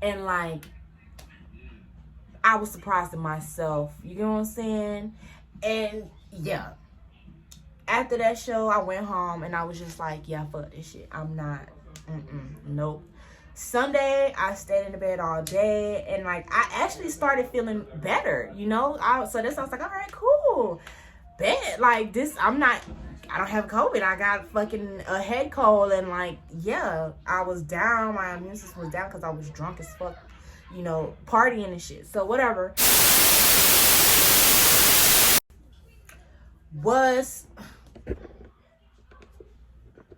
And like, I was surprised at myself. You know what I'm saying? And yeah. After that show, I went home and I was just like, yeah, fuck this shit. I'm not, nope. Sunday, I stayed in the bed all day, and like, I actually started feeling better, you know? So this, I was like, all right, cool. Bet, like, this, I don't have COVID. I got fucking a head cold, and like, yeah, I was down. My immune system was down because I was drunk as fuck, you know, partying and shit. So whatever.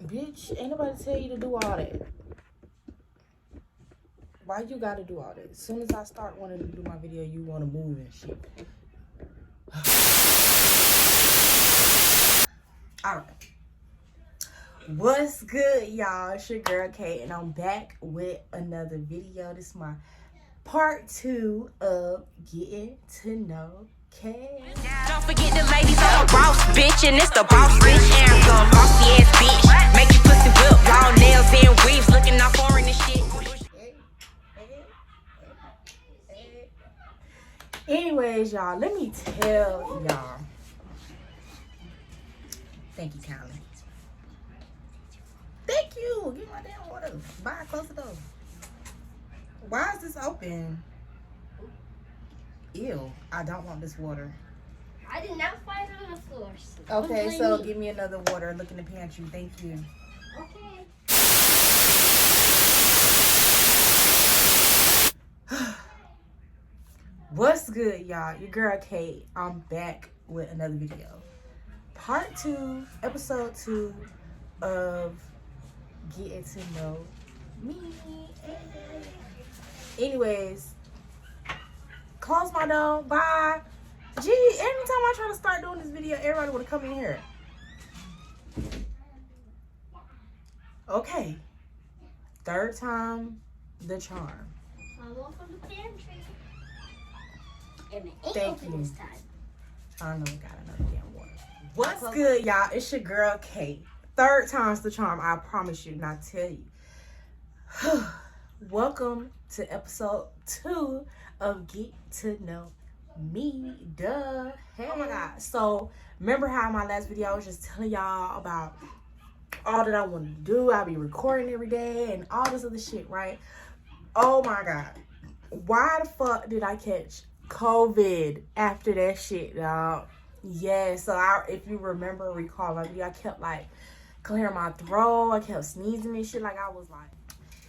Bitch, ain't nobody tell you to do all that. Why you gotta do all that? As soon as I start wanting to do my video, you wanna move and shit. Alright. What's good, y'all? It's your girl Kate, and I'm back with another video. This is my part 2 of getting to know Kate. Don't forget the ladies on the boss, bitch, and it's the boss bitch. Anthem, bossy ass bitch. Make you pussy whip, long nails and weaves, looking all foreign and shit. Anyways, y'all, let me tell y'all. Thank you, Coolin. Thank you. Get my damn water. Bye. Close the door. Why is this open? Ew. I don't want this water. I did not find it on the floor. Okay, so give me another water. Look in the pantry. Thank you. Okay. What's good, y'all? Your girl Kate. I'm back with another video. Part 2, episode 2 of getting to know me. Anyways, close my door. Bye. Gee, anytime I try to start doing this video, everybody want to come in here. Okay. Third time the charm. I want from the pantry. And it ain't Thank open you. this time. I know we got another damn water. What's good, y'all? It's your girl Kate. Third time's the charm, I promise you, and I tell you. Welcome to episode 2 of Get to Know Me. Duh. Hey. Oh my god. So remember how in my last video I was just telling y'all about all that I want to do. I'll be recording every day and all this other shit, right? Oh my god. Why the fuck did I catch COVID after that shit, y'all? Yeah, so if you recall my video, I kept like clearing my throat. I kept sneezing and shit. Like I was like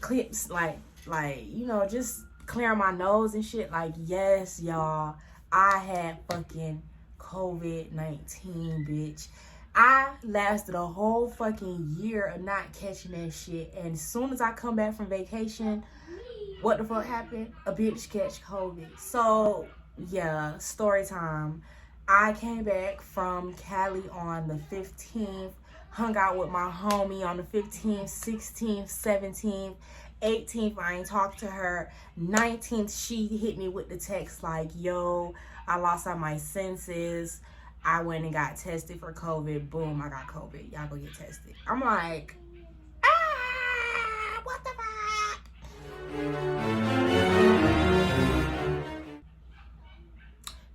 clips, like you know, just clearing my nose and shit. Like, yes, y'all, I had fucking COVID-19, bitch. I lasted a whole fucking year of not catching that shit, and as soon as I come back from vacation, what the fuck happened? A bitch catch COVID. So yeah, story time. I came back from Cali on the 15th, hung out with my homie on the 15th, 16th, 17th, 18th, I ain't talked to her. 19th, she hit me with the text like, yo, I lost all my senses. I went and got tested for COVID. Boom, I got COVID. Y'all go get tested. I'm like, what the fuck?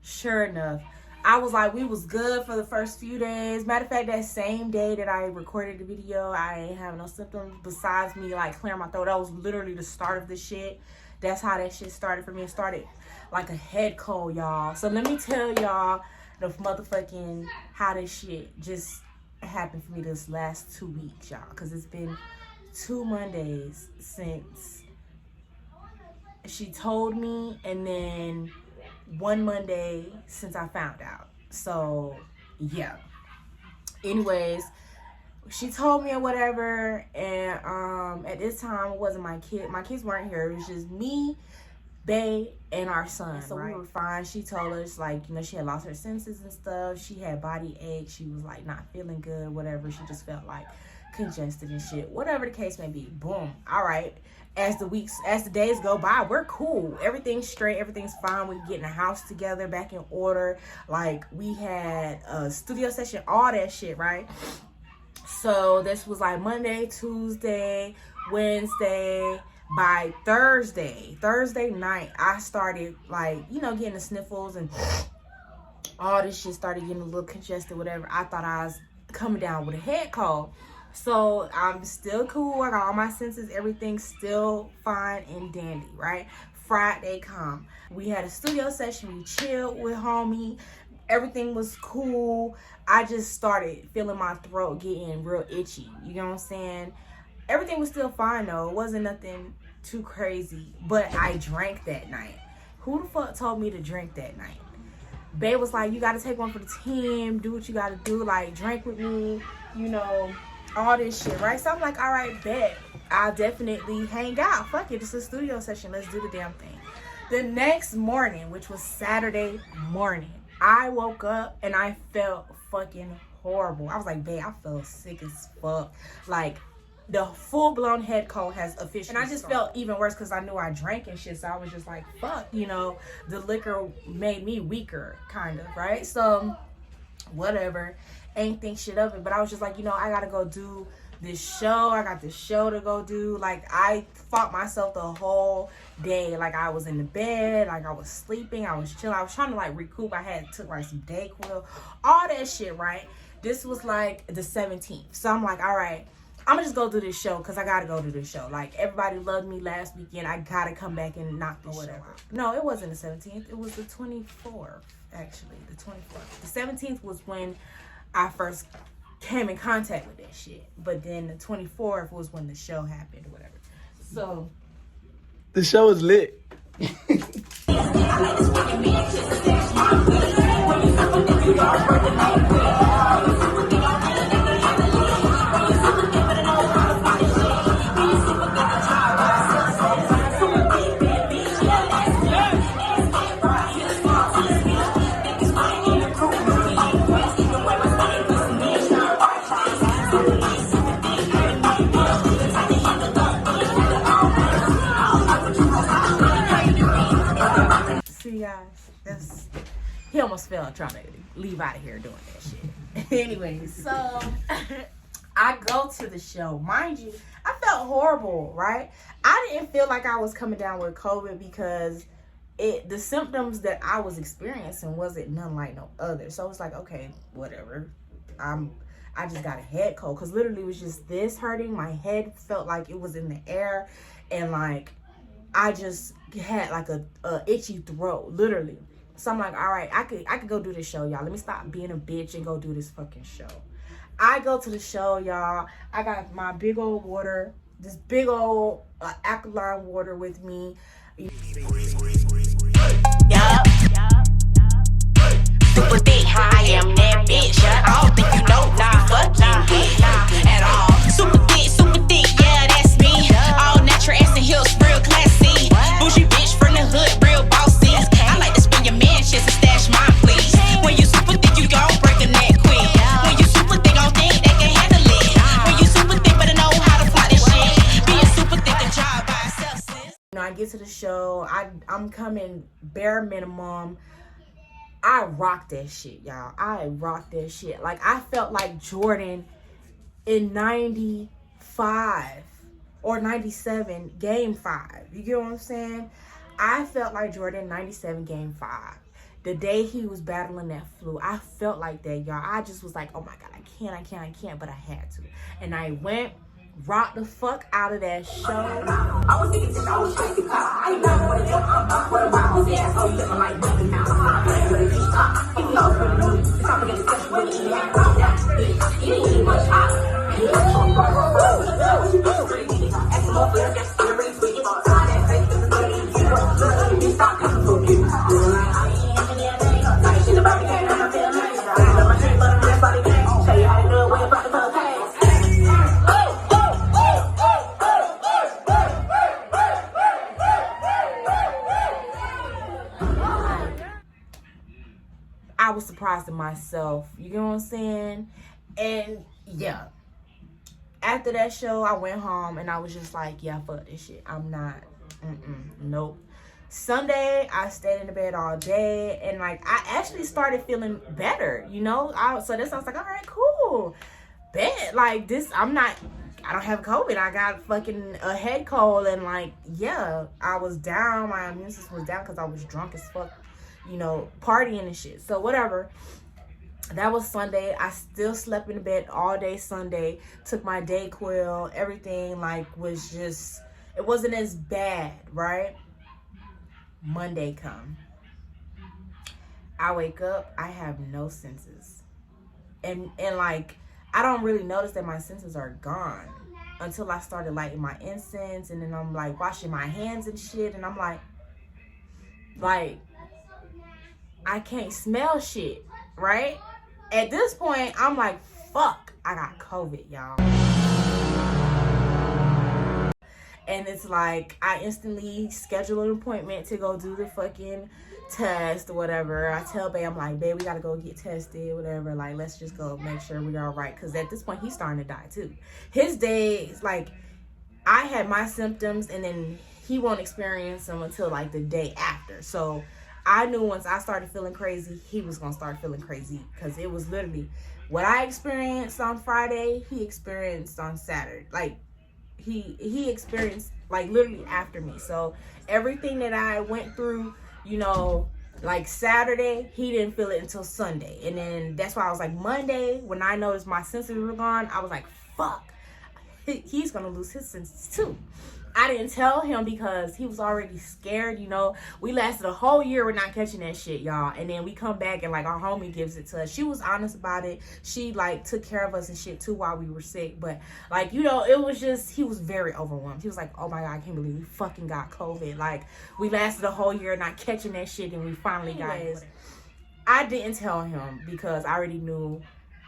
Sure enough, I was like, we was good for the first few days. Matter of fact, that same day that I recorded the video, I ain't have no symptoms besides me like clearing my throat. That was literally the start of the shit. That's how that shit started for me. It started like a head cold, y'all. So let me tell y'all the motherfucking how this shit just happened for me this last 2 weeks, y'all. Because it's been 2 Mondays since she told me, and then 1 Monday since I found out. So yeah, anyways, she told me or whatever, and at this time it wasn't my kids weren't here. It was just me, Bae, and our son. So we were fine. She told us, like, you know, she had lost her senses and stuff. She had body aches. She was like not feeling good, whatever. She just felt like congested and shit, whatever the case may be. Boom. All right, as the days go by, we're cool, everything's straight, everything's fine. We're getting the house together, back in order. Like, we had a studio session, all that shit, right? So this was like Monday, Tuesday, Wednesday, By Thursday night, I started like, you know, getting the sniffles and all this shit started getting a little congested, whatever. I thought I was coming down with a head cold. So I'm still cool. I got all my senses, everything's still fine and dandy, right? Friday come. We had a studio session, we chilled with homie. Everything was cool. I just started feeling my throat getting real itchy. You know what I'm saying? Everything was still fine though. It wasn't nothing too crazy. But I drank that night. Who the fuck told me to drink that night? Babe was like, you gotta take one for the team, do what you gotta do, like drink with me, you know, all this shit, right? So I'm like, all right, bet. I'll definitely hang out. Fuck it, it's a studio session. Let's do the damn thing. The next morning, which was Saturday morning, I woke up and I felt fucking horrible. I was like, babe, I felt sick as fuck. Like, the full-blown head cold has officially started. And I just felt even worse because I knew I drank and shit. So I was just like, fuck, you know, the liquor made me weaker, kind of, right? So, whatever. Ain't think shit of it. But I was just like, you know, I gotta go do this show. I got this show to go do. Like, I fought myself the whole day. Like, I was in the bed. Like, I was sleeping. I was chilling. I was trying to, like, recoup. I took, like, some Dayquil. All that shit, right? This was, like, the 17th. So I'm like, all right, I'm gonna just go do this show because I gotta go do this show. Like, everybody loved me last weekend. I gotta come back and knock this show out. No, it wasn't the 17th. It was the 24th, actually. The 24th. The 17th was when I first came in contact with that shit. But then the 24th was when the show happened or whatever. So the show was lit. See, guys, he almost fell trying to leave out of here doing that shit. Anyway, so I go to the show. Mind you, I felt horrible, right? I didn't feel like I was coming down with COVID because the symptoms that I was experiencing wasn't none like no other. So it was like, okay, whatever. I just got a head cold because literally it was just this hurting. My head felt like it was in the air, and like I just had like a itchy throat, literally. So I'm like, all right, I could go do this show, y'all. Let me stop being a bitch and go do this fucking show. I go to the show, y'all. I got my big old water, this big old alkaline water with me. Yup. Super thick, I am that bitch. I don't think you know, nah, fucking bitch at all. Super thick, yeah, that's me. All natural ass and heels, real classy. Bougie bitch from the hood, real bossy. I like to spin your mansions and stash mine, please. When you super thick, you gon' break a neck quick. When you super thick, gon' think they can handle it. When you super thick, better know how to fly this shit. Being super thick, a job by itself, sis. You know, I get to the show. I'm coming bare minimum. I rocked that shit, y'all. I rocked that shit. Like, I felt like Jordan in 95 or 97, game 5. You get what I'm saying? I felt like Jordan 97, game 5. The day he was battling that flu, I felt like that, y'all. I just was like, oh my God, I can't, but I had to. And I went, rocked the fuck out of that show. I was thinking I was trying to car. I ain't never want to jump up. What about his ass? Oh, you looking like nothing now. I'm playing with a piece top. Even though it's really new, it's time to get a session with you. Yeah, I'm that. You ain't really much hot. I was surprised at myself. You know what I'm saying? And yeah. After that show, I went home and I was just like, yeah, fuck this shit. I'm not, nope. Sunday, I stayed in the bed all day, and like, I actually started feeling better, you know? So that sounds like, all right, cool. Bet, like this, I I don't have COVID. I got fucking a head cold, and like, yeah, I was down. My immune system was down because I was drunk as fuck, you know, partying and shit. So whatever. That was Sunday. I still slept in the bed all day Sunday. Took my Dayquil. Everything like was just, it wasn't as bad, right? Monday come. I wake up. I have no senses, and like I don't really notice that my senses are gone until I started lighting my incense, and then I'm like washing my hands and shit, and I'm like I can't smell shit, right? At this point, I'm like, fuck, I got COVID, y'all. And it's like, I instantly schedule an appointment to go do the fucking test or whatever. I tell babe, I'm like, babe, we gotta go get tested, whatever. Like, let's just go make sure we're all right. Because at this point, he's starting to die too. His days, like, I had my symptoms and then he won't experience them until like the day after. So I knew once I started feeling crazy, he was gonna start feeling crazy, because it was literally what I experienced on Friday, he experienced on Saturday. Like he experienced like literally after me. So everything that I went through, you know, like Saturday, he didn't feel it until Sunday. And then that's why I was like, Monday, when I noticed my senses were gone, I was like, fuck, he's gonna lose his senses too. I didn't tell him because he was already scared, you know. We lasted a whole year with not catching that shit, y'all. And then we come back and like our homie gives it to us. She was honest about it. She like took care of us and shit too while we were sick. But like, you know, it was just, he was very overwhelmed. He was like, oh my God, I can't believe we fucking got COVID. Like, we lasted a whole year not catching that shit and we finally got it. I didn't tell him because I already knew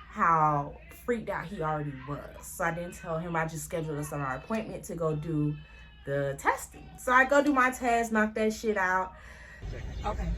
how freaked out he already was. So I didn't tell him. I just scheduled us on our appointment to go do the testing. So I go do my test, knock that shit out. Okay.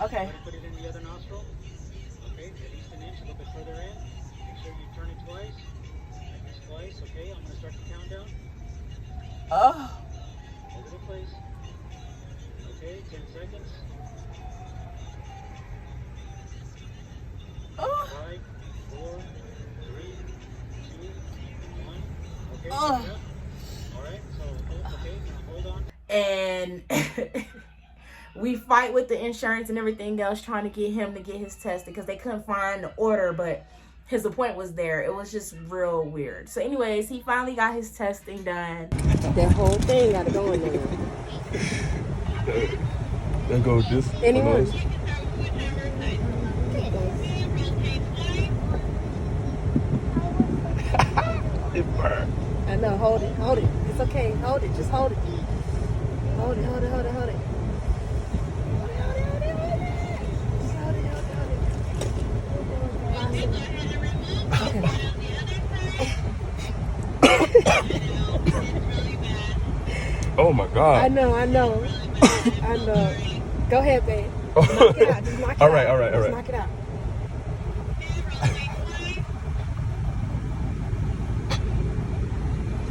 Okay. Put it in the other nostril. Okay, at least an inch, a little bit further in. Make sure you turn it twice. Like this twice, okay? I'm gonna start the countdown. Oh. Over the place. Okay, 10 seconds. Oh. 5, 4, 3, 2, 1. Okay. Oh. Alright, so okay, now hold on. And we fight with the insurance and everything else trying to get him to get his tested because they couldn't find the order, but his appointment was there. It was just real weird. So anyways, he finally got his testing done. That whole thing got to go in there. That goes this. Anyone? It burned. I know, hold it, hold it. It's okay, hold it, just hold it. Hold it, hold it, hold it, hold it. Oh my God. I know. I know. Go ahead, babe. Knock it out. Just knock it All out. right, all right, all Just right. knock it out.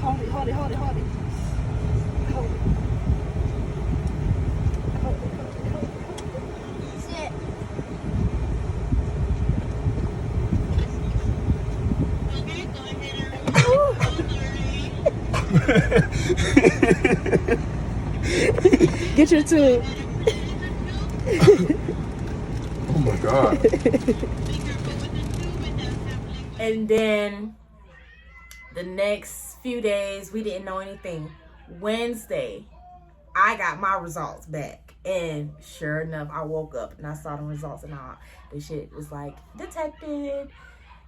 Hold it, hold it, hold it, hold it. Hold it. Hold it, hold it, hold it. Sit. Get your tube. Oh my God. And then the next few days, we didn't know anything. Wednesday, I got my results back. And sure enough, I woke up and I saw the results and all. The shit was like, detected,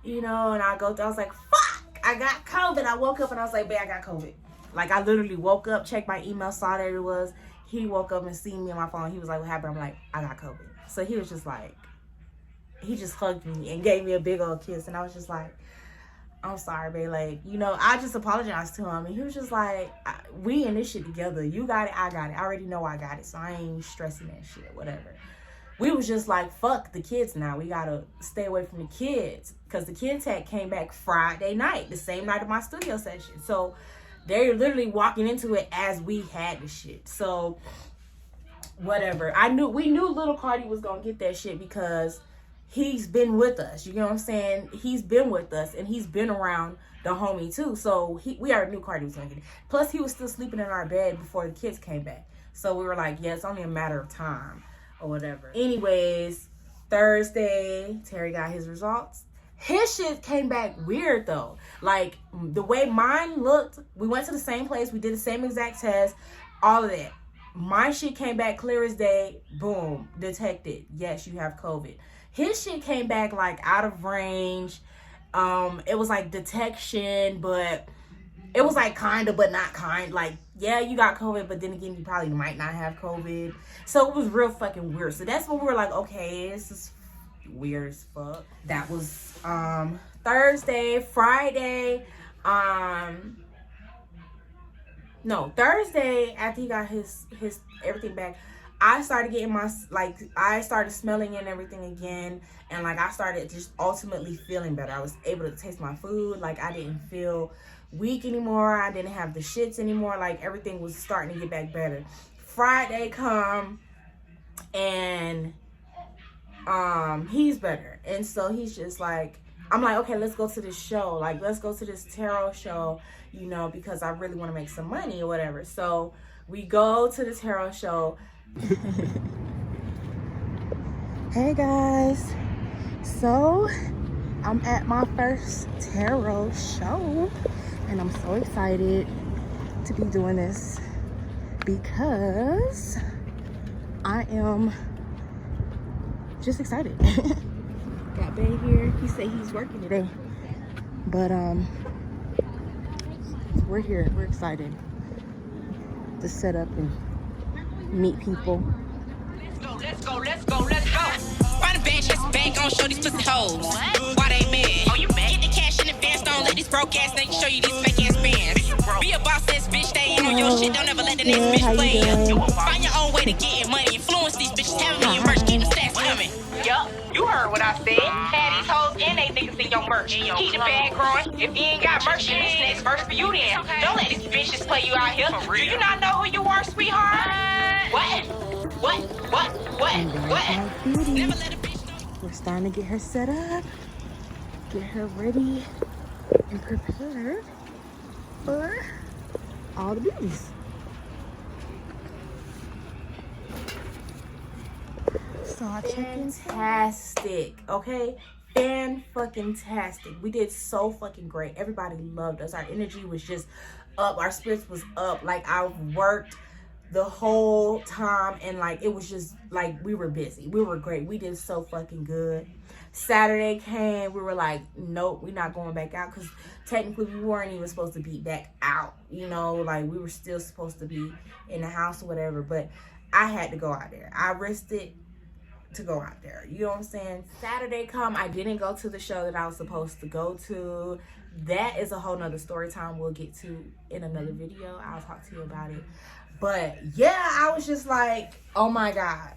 you know, and I was like, fuck, I got COVID. I woke up and I was like, babe, I got COVID. Like, I literally woke up, checked my email, saw that it was. He woke up and seen me on my phone. He was like, what happened? I'm like, I got COVID. So he was just like, he just hugged me and gave me a big old kiss. And I was just like, I'm sorry, babe. Like, you know, I just apologized to him. And he was just like, we in this shit together. You got it, I got it. I already know I got it. So I ain't stressing that shit, whatever. We was just like, fuck the kids now. We gotta stay away from the kids. Because the kids had came back Friday night, the same night of my studio session. So they're literally walking into it as we had the shit. So whatever. We knew little Cardi was gonna get that shit because he's been with us. You know what I'm saying? He's been with us and he's been around the homie too. So we already knew Cardi was gonna get it. Plus he was still sleeping in our bed before the kids came back. So we were like, yeah, it's only a matter of time or whatever. Anyways, Thursday, Terry got his results. His shit came back weird though. Like the way mine looked, we went to the same place, we did the same exact test, all of that. My shit came back clear as day. Boom, detected. Yes, you have COVID. His shit came back like out of range. It was like detection, but it was like kind of, but not kind. Like, yeah, you got COVID, but then again, you probably might not have COVID. So it was real fucking weird. So that's when we were like, okay, this is weird as fuck. That was Thursday. Friday, no, Thursday, after he got his everything back, I started getting I started smelling and everything again. And like, I started just ultimately feeling better. I was able to taste my food. Like, I didn't feel weak anymore. I didn't have the shits anymore. Like, everything was starting to get back better. Friday come and he's better. And so he's just like, I'm like, okay, let's go to this show. Like, let's go to this tarot show, you know, because I really want to make some money or whatever. So we go to the tarot show. Hey guys, so I'm at my first tarot show and I'm so excited to be doing this because I am just excited. Got Bay here. He said he's working today, but we're here. We're excited to set up and meet people. Let's go. Find a bench, just bank on, show these pussy hoes. Why they mad? Oh, you mad? Get the cash in advance, don't let these broke ass niggas show you these fake ass bands. Be a boss ass bitch, stay in on your shit, don't ever let the next bitch play you. Find your own way to getting money, influence these bitches, having me in merch, keep the stats coming. Yup, you heard what I said. Had these hoes and they niggas in your merch. Keep the bag growing. If you ain't got merch, then this next verse for you then. Don't let these bitches play you out here. Do you not know who you are, sweetheart? What? Never let a bitch know. We're starting to get her set up, get her ready and prepared for all the beauties. So I fantastic, okay? Fan-fucking-tastic. We did so fucking great. Everybody loved us. Our energy was just up. Our spirits was up. Like, I worked the whole time and like it was just like we were busy. We were great. We did so fucking good. Saturday came, we were like, nope, we're not going back out because technically we weren't even supposed to be back out, you know, like we were still supposed to be in the house or whatever, but I had to go out there. I risked it to go out there, you know what I'm saying? Saturday come, I didn't go to the show that I was supposed to go to. That is a whole nother story time we'll get to in another video. I'll talk to you about it. But yeah, I was just like, oh my God.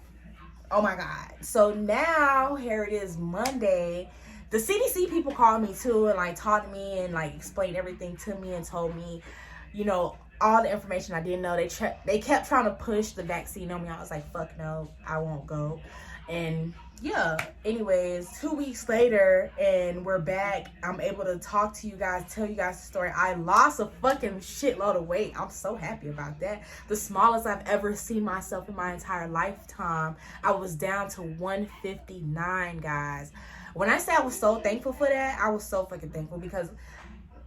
So now, here it is Monday. The CDC people called me too and like talked to me and like explained everything to me and told me, you know, all the information I didn't know. They kept trying to push the vaccine on me. I was like, fuck no, I won't go. And yeah, anyways, 2 weeks later and we're back. I'm able to talk to you guys, tell you guys the story. I lost a fucking shitload of weight. I'm so happy about that. The smallest I've ever seen myself in my entire lifetime. I was down to 159, guys. When I say I was so thankful for that, I was so fucking thankful because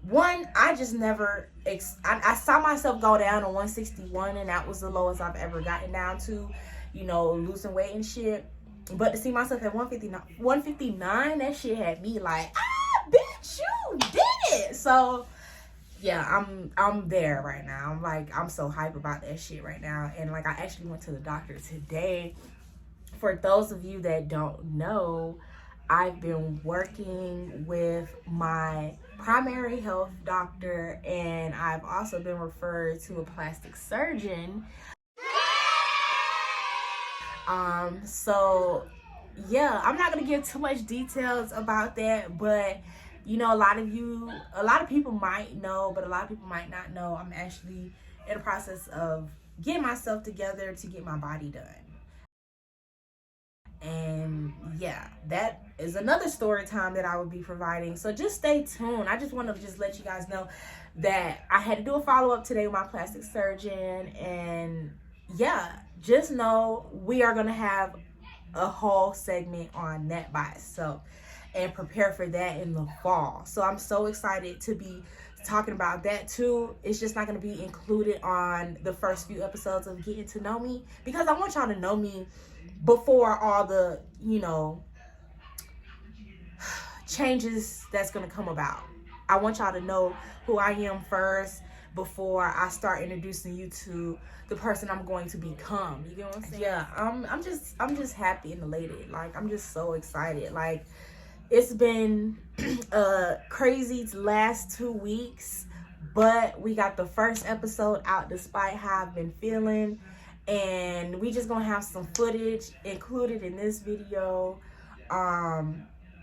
one, I just never, I saw myself go down to 161 and that was the lowest I've ever gotten down to, you know, losing weight and shit. But to see myself at 159, that shit had me like, bitch, you did it. So yeah, I'm there right now. I'm like, I'm so hype about that shit right now. And like, I actually went to the doctor today. For those of you that don't know, I've been working with my primary health doctor, and I've also been referred to a plastic surgeon. So yeah, I'm not gonna give too much details about that, but you know, a lot of people might know, but a lot of people might not know. I'm actually in the process of getting myself together to get my body done. And yeah, that is another story time that I will be providing. So just stay tuned. I just want to just let you guys know that I had to do a follow-up today with my plastic surgeon. And yeah, just know we are going to have a whole segment on that by itself, and prepare for that in the fall. So I'm so excited to be talking about that too. It's just not going to be included on the first few episodes of Getting to Know Me, because I want y'all to know me before all the, you know, changes that's going to come about. I want y'all to know who I am first before I start introducing you to the person I'm going to become. You get what I'm saying? Yeah, I'm just happy and elated. Like, I'm just so excited. Like, it's been a crazy last 2 weeks, but we got the first episode out despite how I've been feeling. And we just gonna have some footage included in this video.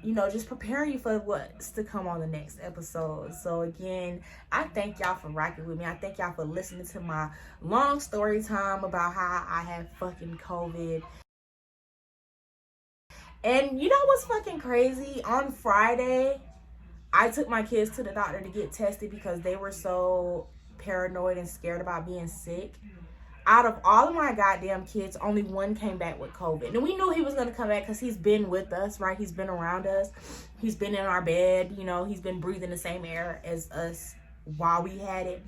You know, just preparing you for what's to come on the next episode. So again, I thank y'all for rocking with me. I thank y'all for listening to my long story time about how I had fucking COVID. And you know what's fucking crazy? On Friday, I took my kids to the doctor to get tested because they were so paranoid and scared about being sick. Out of all of my goddamn kids, only one came back with COVID. And we knew he was going to come back because he's been with us, right? He's been around us. He's been in our bed. You know, he's been breathing the same air as us while we had it.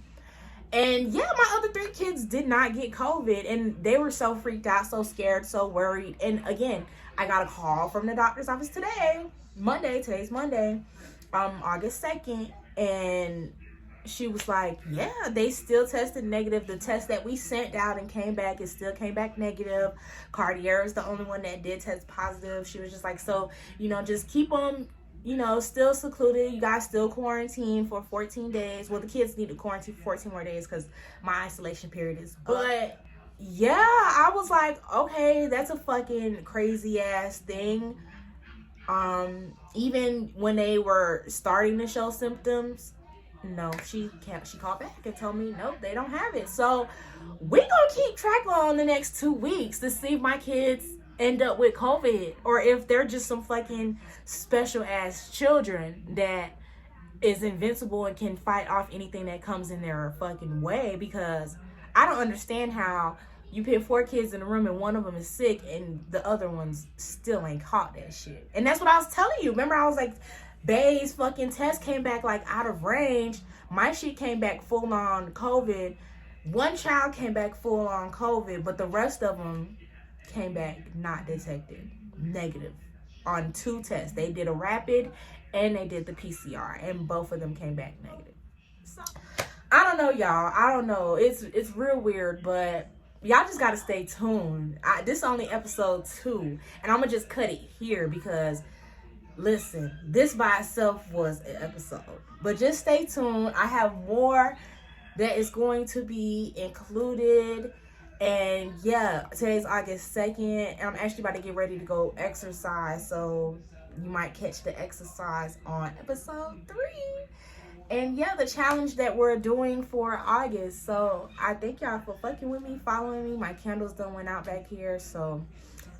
And yeah, my other 3 kids did not get COVID. And they were so freaked out, so scared, so worried. And again, I got a call from the doctor's office today, Monday. Today's Monday, August 2nd. And she was like, yeah, they still tested negative. The test that we sent out and came back, it still came back negative. Cartier is the only one that did test positive. She was just like, so, you know, just keep them, you know, still secluded. You guys still quarantine for 14 days. Well, the kids need to quarantine for 14 more days because my isolation period is up. But yeah, I was like, okay, that's a fucking crazy ass thing. Even when they were starting to show symptoms, no, she called back and told me, nope, they don't have it. So we gonna keep track on the next 2 weeks to see if my kids end up with COVID or if they're just some fucking special ass children that is invincible and can fight off anything that comes in their fucking way. Because I don't understand how you put 4 kids in a room and one of them is sick and the other ones still ain't caught that shit. And that's what I was telling you. Remember, I was like, Bay's fucking test came back like out of range. My shit came back full on COVID. One child came back full on COVID, but the rest of them came back not detected, negative on 2 tests. They did a rapid and they did the PCR, and both of them came back negative. So I don't know, y'all. I don't know. It's real weird, but y'all just gotta stay tuned. This is only episode 2, and I'm gonna just cut it here because, listen, this by itself was an episode. But just stay tuned. I have more that is going to be included. And yeah, today's August 2nd. I'm actually about to get ready to go exercise. So you might catch the exercise on episode 3. And yeah, the challenge that we're doing for August. So I thank y'all for fucking with me, following me. My candles done went out back here. So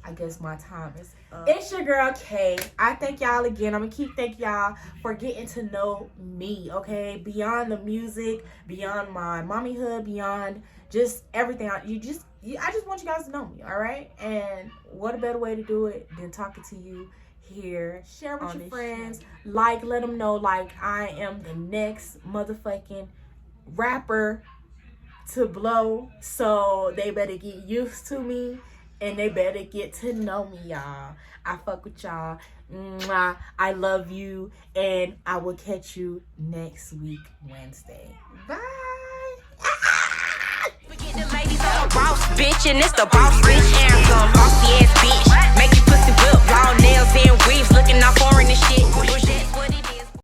I guess my time is up. It's your girl Kay. I thank y'all again. I'm gonna keep thanking y'all for getting to know me, okay? Beyond the music, beyond my mommyhood, beyond just everything. I just want you guys to know me, all right? And what a better way to do it than talking to you here. Share with your friends. Like, let them know, like, I am the next motherfucking rapper to blow. So they better get used to me. And they better get to know me, y'all. I fuck with y'all. Mwah. I love you. And I will catch you next week, Wednesday. Bye. Forget the ladies Boss bitch, and it's the boss bitch anthem. Bossy ass bitch, make you pussy whip, long nails and weaves, looking all foreign and shit.